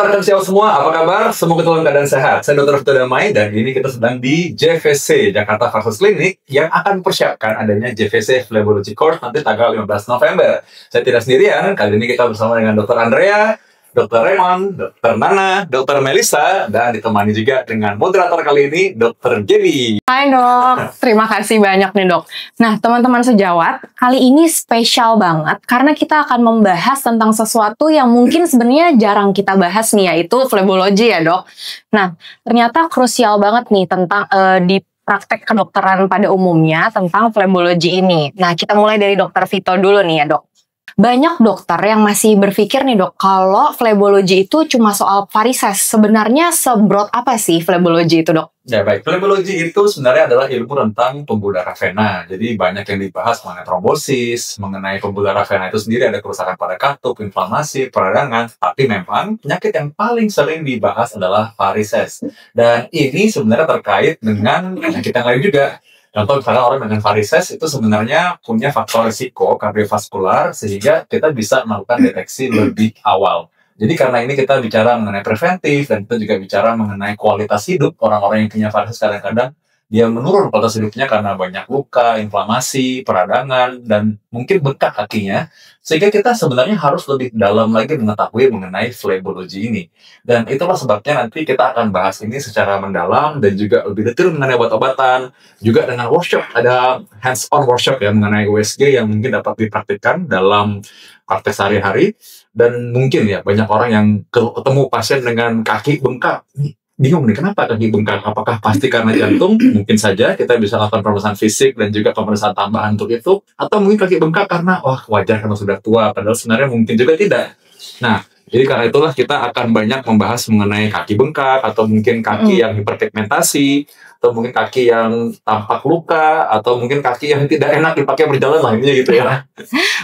rekan sejawat semua, apa kabar? Semoga dalam keadaan sehat. Saya Dr. Vito Damai dan ini kita sedang di JVC, Jakarta Versus Clinic, yang akan mempersiapkan adanya JVC Phlebology Course nanti tanggal 15 November. Saya tidak sendirian, kali ini kita bersama dengan Dr. Andrea, Dr. Raymond, Dr. Nana, Dr. Melissa, dan ditemani juga dengan moderator kali ini, Dr. Gaby. Hai dok, terima kasih banyak nih dok. Nah teman-teman sejawat, kali ini spesial banget karena kita akan membahas tentang sesuatu yang mungkin sebenarnya jarang kita bahas nih, yaitu phlebology ya dok. Nah ternyata krusial banget nih tentang di praktek kedokteran pada umumnya tentang phlebology ini. Nah kita mulai dari Dr. Vito dulu nih ya dok. Banyak dokter yang masih berpikir nih dok, kalau phlebology itu cuma soal varises. Sebenarnya sebroad apa sih phlebology itu dok? Ya baik, phlebology itu sebenarnya adalah ilmu tentang pembuluh darah vena. Jadi banyak yang dibahas mengenai trombosis, mengenai pembuluh darah vena itu sendiri ada kerusakan pada katup, inflamasi, peradangan. Tapi memang penyakit yang paling sering dibahas adalah varises. Dan ini sebenarnya terkait dengan penyakit yang lain juga. Contoh misalnya orang dengan varises itu sebenarnya punya faktor risiko kardiovaskular sehingga kita bisa melakukan deteksi lebih awal. Jadi karena ini kita bicara mengenai preventif dan kita juga bicara mengenai kualitas hidup orang-orang yang punya varises kadang-kadang dia menurun kualitas hidupnya karena banyak luka, inflamasi, peradangan, dan mungkin bengkak kakinya. Sehingga kita sebenarnya harus lebih dalam lagi mengetahui mengenai phlebology ini. Dan itulah sebabnya nanti kita akan bahas ini secara mendalam dan juga lebih detail mengenai obat-obatan. Juga dengan workshop, ada hands-on workshop ya mengenai USG yang mungkin dapat dipraktikkan dalam praktek sehari-hari. Dan mungkin ya banyak orang yang ketemu pasien dengan kaki bengkak. Bingung nih, kenapa kaki bengkak? Apakah pasti karena jantung? Mungkin saja kita bisa lakukan pemeriksaan fisik dan juga pemeriksaan tambahan untuk itu. Atau mungkin kaki bengkak karena, wajar karena sudah tua. Padahal sebenarnya mungkin juga tidak. Nah, jadi karena itulah kita akan banyak membahas mengenai kaki bengkak, atau mungkin kaki yang hiperpigmentasi, atau mungkin kaki yang tampak luka, atau mungkin kaki yang tidak enak dipakai berjalan lah, intinya gitu ya.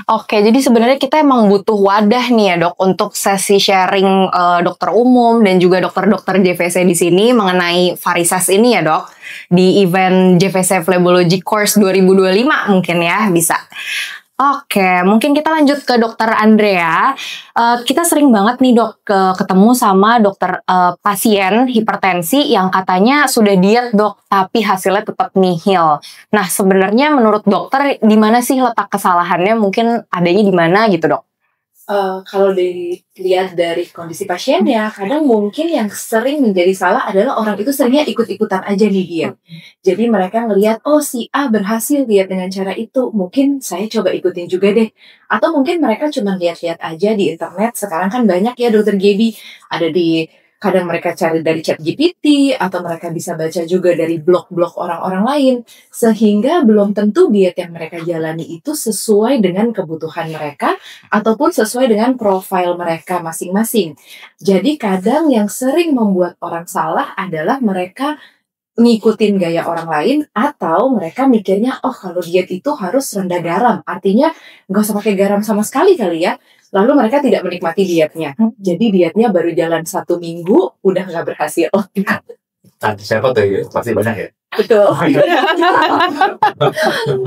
Oke, jadi sebenarnya kita emang butuh wadah nih ya dok untuk sesi sharing dokter umum dan juga dokter-dokter JVC di sini mengenai varises ini ya dok. Di event JVC Phlebology Course 2025 mungkin ya bisa. Oke, mungkin kita lanjut ke dokter Andrea. Kita sering banget nih dok ketemu sama dokter pasien hipertensi yang katanya sudah diet dok, tapi hasilnya tetap nihil. Nah sebenarnya menurut dokter di mana sih letak kesalahannya? Mungkin adanya di mana gitu dok? Kalau dilihat dari kondisi pasiennya, kadang mungkin yang sering menjadi salah adalah orang itu seringnya ikut-ikutan aja nih diet. Jadi mereka ngelihat, oh si A berhasil diet dengan cara itu, mungkin saya coba ikutin juga deh. Atau mungkin mereka cuma lihat-lihat aja di internet, sekarang kan banyak ya dokter Gaby, ada di kadang mereka cari dari ChatGPT, atau mereka bisa baca juga dari blog-blog orang-orang lain, sehingga belum tentu diet yang mereka jalani itu sesuai dengan kebutuhan mereka, ataupun sesuai dengan profil mereka masing-masing. Jadi kadang yang sering membuat orang salah adalah mereka ngikutin gaya orang lain, atau mereka mikirnya, oh kalau diet itu harus rendah garam, artinya nggak usah pakai garam sama sekali kali ya. Lalu mereka tidak menikmati dietnya. Jadi dietnya baru jalan 1 minggu, udah nggak berhasil. Nah, siapa tuh ya? Pasti banyak ya? Betul.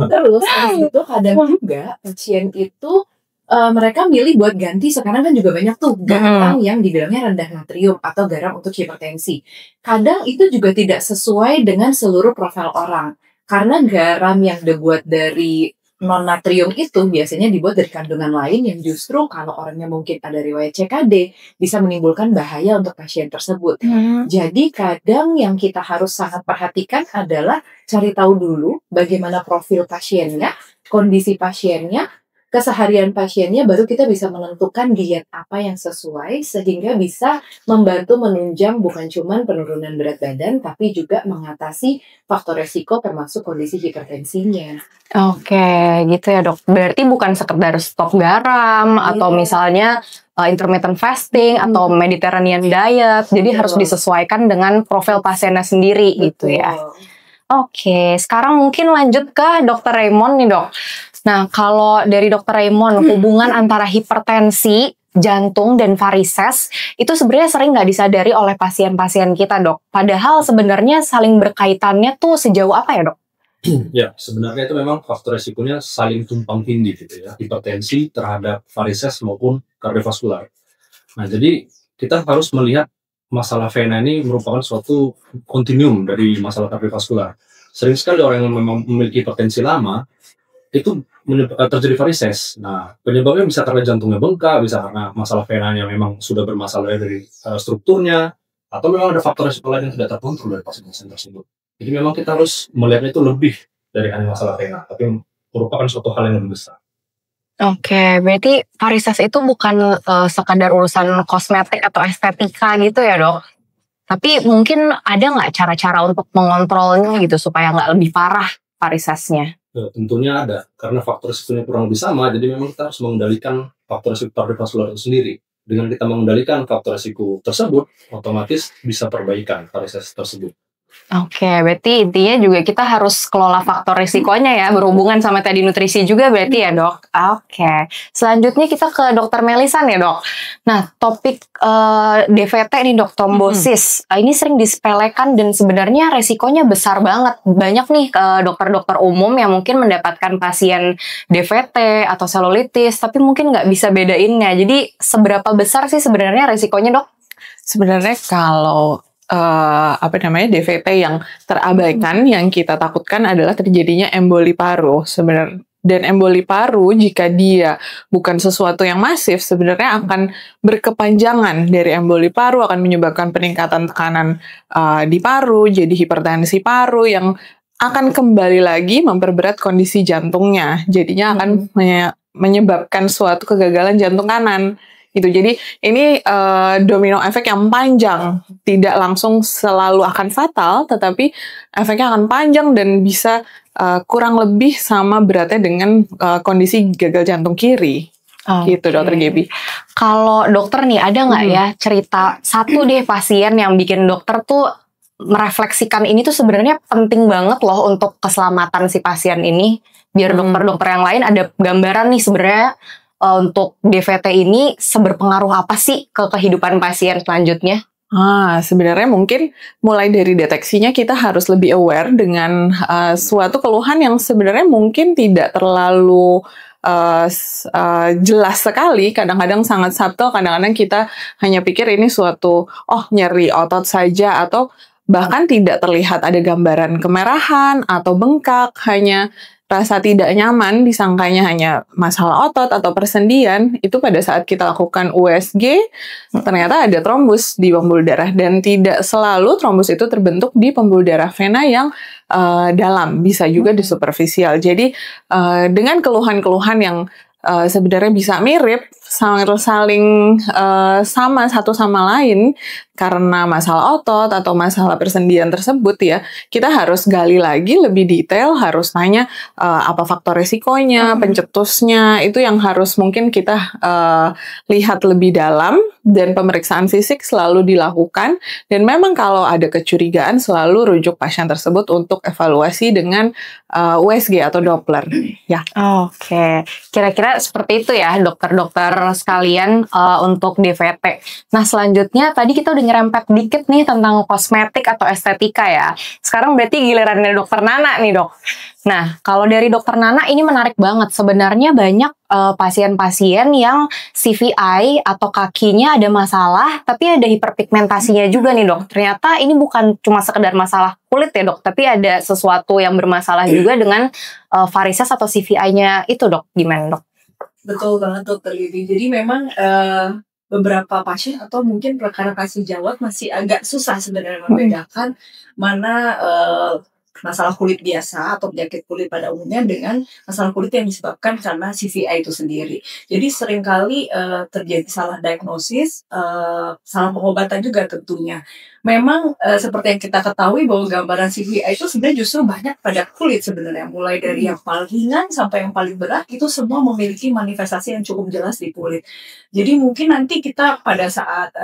Terus itu kadang juga pasien itu mereka milih buat ganti. Sekarang kan juga banyak tuh garam yang dibilangnya rendah natrium atau garam untuk hipertensi. Kadang itu juga tidak sesuai dengan seluruh profil orang. Karena garam yang dibuat dari non natrium itu biasanya dibuat dari kandungan lain yang justru kalau orangnya mungkin ada riwayat CKD bisa menimbulkan bahaya untuk pasien tersebut. Jadi kadang yang kita harus sangat perhatikan adalah cari tahu dulu bagaimana profil pasiennya, kondisi pasiennya, keseharian pasiennya, baru kita bisa menentukan diet apa yang sesuai sehingga bisa membantu menunjang bukan cuma penurunan berat badan tapi juga mengatasi faktor resiko termasuk kondisi hipertensinya. Oke, gitu ya dok. Berarti bukan sekedar stop garam atau misalnya intermittent fasting atau Mediterranean diet. Jadi harus disesuaikan dengan profil pasiennya sendiri gitu ya. Oke, sekarang mungkin lanjut ke dokter Raymond nih dok. Nah, kalau dari dokter Raymond, hubungan antara hipertensi, jantung, dan varises itu sebenarnya sering nggak disadari oleh pasien-pasien kita dok. Padahal sebenarnya saling berkaitannya tuh sejauh apa ya dok? Ya, sebenarnya itu memang faktor resikonya saling tumpang tindih gitu ya. Hipertensi terhadap varises maupun kardiovaskular. Nah, jadi kita harus melihat masalah vena ini merupakan suatu kontinuum dari masalah kardiovaskular. Sering sekali orang yang memang memiliki hipertensi lama itu terjadi varises. Nah, penyebabnya bisa karena jantungnya bengkak, bisa karena masalah venanya memang sudah bermasalah dari strukturnya, atau memang ada faktor resiko lain yang tidak terkontrol dari pasien-pasien tersebut. Jadi memang kita harus melihatnya itu lebih dari hanya masalah vena, tapi merupakan suatu hal yang lebih besar. Oke, berarti varises itu bukan sekadar urusan kosmetik atau estetika gitu ya dok? Tapi mungkin ada nggak cara-cara untuk mengontrolnya gitu supaya nggak lebih parah varisesnya? Ya, tentunya ada, karena faktor resikonya kurang lebih sama, jadi memang kita harus mengendalikan faktor resiko kardiovaskular itu sendiri. Dengan kita mengendalikan faktor resiko tersebut, otomatis bisa perbaikan varises tersebut. Oke, berarti intinya juga kita harus kelola faktor risikonya ya, berhubungan sama tadi nutrisi juga berarti ya dok. Oke, selanjutnya kita ke dokter Melisan ya dok. Nah, topik DVT nih dok, trombosis. Ini sering disepelekan dan sebenarnya resikonya besar banget. Banyak nih dokter-dokter umum yang mungkin mendapatkan pasien DVT atau selulitis, tapi mungkin nggak bisa bedainnya. Jadi seberapa besar sih sebenarnya resikonya dok? Sebenarnya kalau DVT yang terabaikan yang kita takutkan adalah terjadinya emboli paru sebenarnya. Dan emboli paru jika dia bukan sesuatu yang masif sebenarnya akan berkepanjangan. Dari emboli paru akan menyebabkan peningkatan tekanan di paru, jadi hipertensi paru yang akan kembali lagi memperberat kondisi jantungnya. Jadinya akan menyebabkan suatu kegagalan jantung kanan. Gitu. Jadi ini domino efek yang panjang, tidak langsung selalu akan fatal, tetapi efeknya akan panjang dan bisa kurang lebih sama beratnya dengan kondisi gagal jantung kiri. Gitu dokter Gaby. Kalau dokter nih ada nggak ya cerita satu deh pasien yang bikin dokter tuh merefleksikan ini tuh sebenarnya penting banget loh untuk keselamatan si pasien ini, biar dokter-dokter yang lain ada gambaran nih sebenarnya untuk DVT ini seberpengaruh apa sih ke kehidupan pasien selanjutnya? Sebenarnya mungkin mulai dari deteksinya kita harus lebih aware dengan suatu keluhan yang sebenarnya mungkin tidak terlalu jelas sekali, kadang-kadang sangat subtle, kadang-kadang kita hanya pikir ini suatu nyeri otot saja atau bahkan tidak terlihat ada gambaran kemerahan atau bengkak, hanya rasa tidak nyaman, disangkanya hanya masalah otot atau persendian. Itu pada saat kita lakukan USG, ternyata ada trombus di pembuluh darah. Dan tidak selalu trombus itu terbentuk di pembuluh darah vena yang dalam, bisa juga di superficial. Jadi dengan keluhan-keluhan yang sebenarnya bisa mirip, saling sama satu sama lain karena masalah otot atau masalah persendian tersebut ya, kita harus gali lagi lebih detail, harus tanya apa faktor resikonya, pencetusnya, itu yang harus mungkin kita lihat lebih dalam, dan pemeriksaan fisik selalu dilakukan, dan memang kalau ada kecurigaan selalu rujuk pasien tersebut untuk evaluasi dengan USG atau Doppler. Ya. Oke, kira-kira seperti itu ya dokter-dokter sekalian untuk DVT. Nah selanjutnya tadi kita udah nyerempet dikit nih tentang kosmetik atau estetika ya. Sekarang berarti gilirannya dokter Nana nih dok. Nah kalau dari dokter Nana ini menarik banget. Sebenarnya banyak pasien-pasien yang CVI atau kakinya ada masalah, tapi ada hiperpigmentasinya juga nih dok. Ternyata ini bukan cuma sekedar masalah kulit ya dok, tapi ada sesuatu yang bermasalah juga dengan varises atau CVI-nya itu dok. Gimana dok? Betul banget dokter Gaby. Jadi memang beberapa pasien atau mungkin rekan-rekan sejawat masih agak susah sebenarnya membedakan mana masalah kulit biasa atau penyakit kulit pada umumnya dengan masalah kulit yang disebabkan karena CVI itu sendiri. Jadi seringkali terjadi salah diagnosis, salah pengobatan juga tentunya. Memang seperti yang kita ketahui bahwa gambaran CVI itu sebenarnya justru banyak pada kulit sebenarnya. Mulai dari yang paling ringan sampai yang paling berat itu semua memiliki manifestasi yang cukup jelas di kulit. Jadi mungkin nanti kita pada saat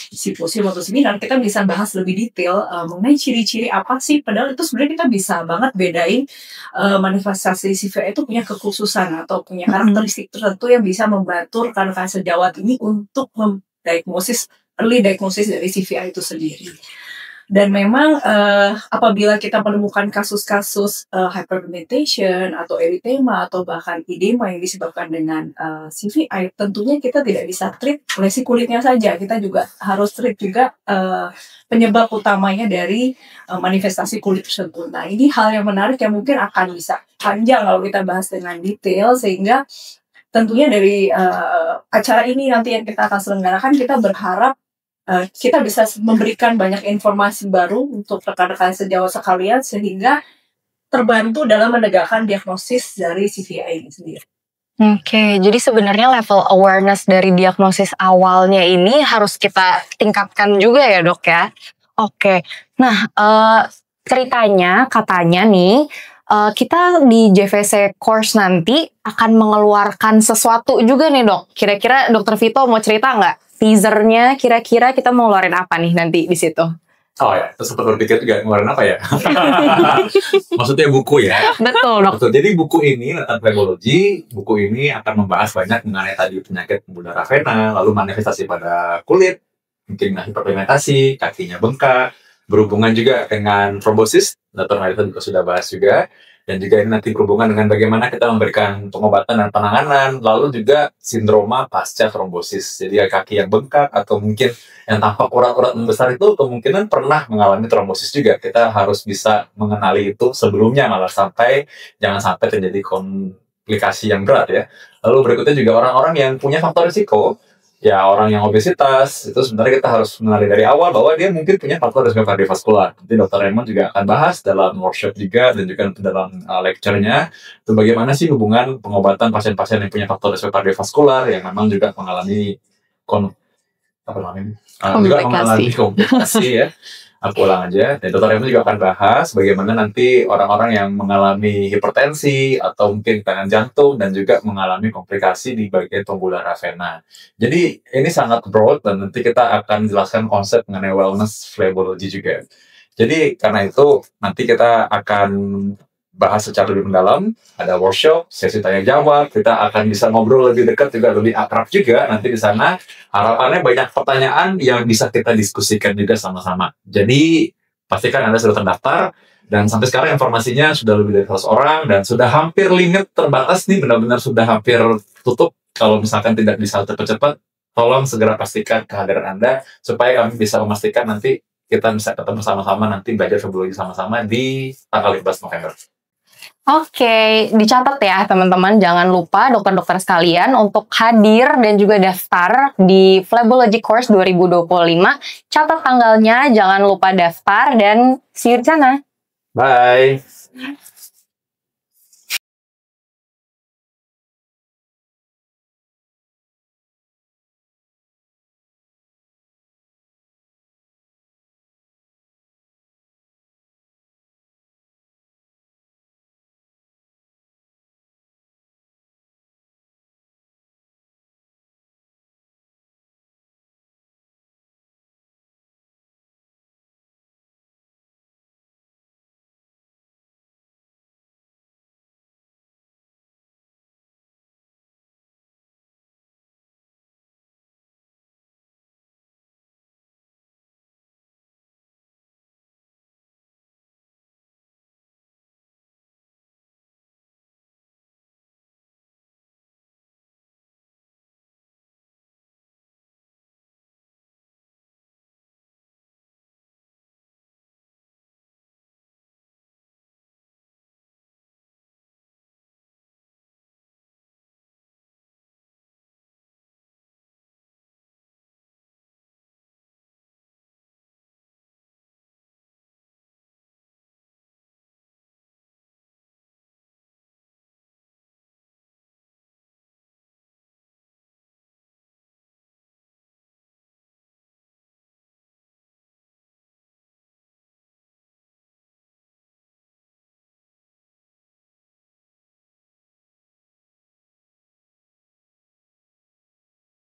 simposium atau seminar kita bisa bahas lebih detail mengenai ciri-ciri apa sih, padahal itu sebenarnya kita bisa banget bedain manifestasi CVI itu punya kekhususan atau punya karakteristik tertentu yang bisa membantu rekan-rekan sejawat ini untuk early diagnosis dari CVI itu sendiri. Dan memang apabila kita menemukan kasus-kasus hyperpigmentation atau erythema atau bahkan edema yang disebabkan dengan CVI, tentunya kita tidak bisa treat lesi kulitnya saja. Kita juga harus treat juga penyebab utamanya dari manifestasi kulit tersebut. Nah, ini hal yang menarik yang mungkin akan bisa panjang kalau kita bahas dengan detail, sehingga tentunya dari acara ini nanti yang kita akan selenggarakan, kita berharap kita bisa memberikan banyak informasi baru untuk rekan-rekan sejawat sekalian sehingga terbantu dalam menegakkan diagnosis dari CVI ini sendiri. Oke, jadi sebenarnya level awareness dari diagnosis awalnya ini harus kita tingkatkan juga ya dok ya. Oke, nah ceritanya katanya nih kita di JVC course nanti akan mengeluarkan sesuatu juga nih dok. Kira-kira Dokter Vito mau cerita nggak? Teasernya kira-kira kita mau ngeluarin apa nih nanti di situ? Oh ya, terus sempat berpikir juga ngeluarin apa ya? Maksudnya buku ya? Betul dok. Betul. Jadi buku ini tentang flebology, buku ini akan membahas banyak mengenai tadi penyakit pembuluh darah vena, lalu manifestasi pada kulit, mungkin hiperpigmentasi, kakinya bengkak, berhubungan juga dengan trombosis, Dr. Marita juga sudah bahas juga. Dan juga ini nanti berhubungan dengan bagaimana kita memberikan pengobatan dan penanganan, lalu juga sindroma pasca trombosis. Jadi kaki yang bengkak atau mungkin yang tampak urat-urat membesar itu kemungkinan pernah mengalami trombosis juga. Kita harus bisa mengenali itu sebelumnya, malah jangan sampai terjadi komplikasi yang berat ya. Lalu berikutnya juga orang-orang yang punya faktor risiko, ya orang yang obesitas, itu sebenarnya kita harus mengenali dari awal bahwa dia mungkin punya faktor risiko kardiovaskular. Nanti Dr. Raymond juga akan bahas dalam workshop juga dan juga dalam lecture-nya itu bagaimana sih hubungan pengobatan pasien-pasien yang punya faktor risiko kardiovaskular yang memang juga mengalami komplikasi ya. Aku ulang aja. Dan Dr. Raymond juga akan bahas bagaimana nanti orang-orang yang mengalami hipertensi atau mungkin kelainan jantung dan juga mengalami komplikasi di bagian pembuluh darah vena. Jadi ini sangat broad dan nanti kita akan jelaskan konsep mengenai wellness flebology juga. Jadi karena itu nanti kita akan bahas secara lebih mendalam, ada workshop, sesi tanya jawab, kita akan bisa ngobrol lebih dekat juga, lebih akrab juga nanti di sana. Harapannya banyak pertanyaan yang bisa kita diskusikan juga sama-sama. Jadi pastikan Anda sudah terdaftar dan sampai sekarang informasinya sudah lebih dari 100 orang dan sudah hampir limit terbatas nih, benar-benar sudah hampir tutup. Kalau misalkan tidak bisa cepat-cepat, tolong segera pastikan kehadiran Anda supaya kami bisa memastikan nanti kita bisa ketemu sama-sama nanti belajar flebology sama-sama di tanggal 15 November. Oke, dicatat ya teman-teman, jangan lupa dokter-dokter sekalian untuk hadir dan juga daftar di Flebology Course 2025. Catat tanggalnya, jangan lupa daftar dan see you di sana. Bye.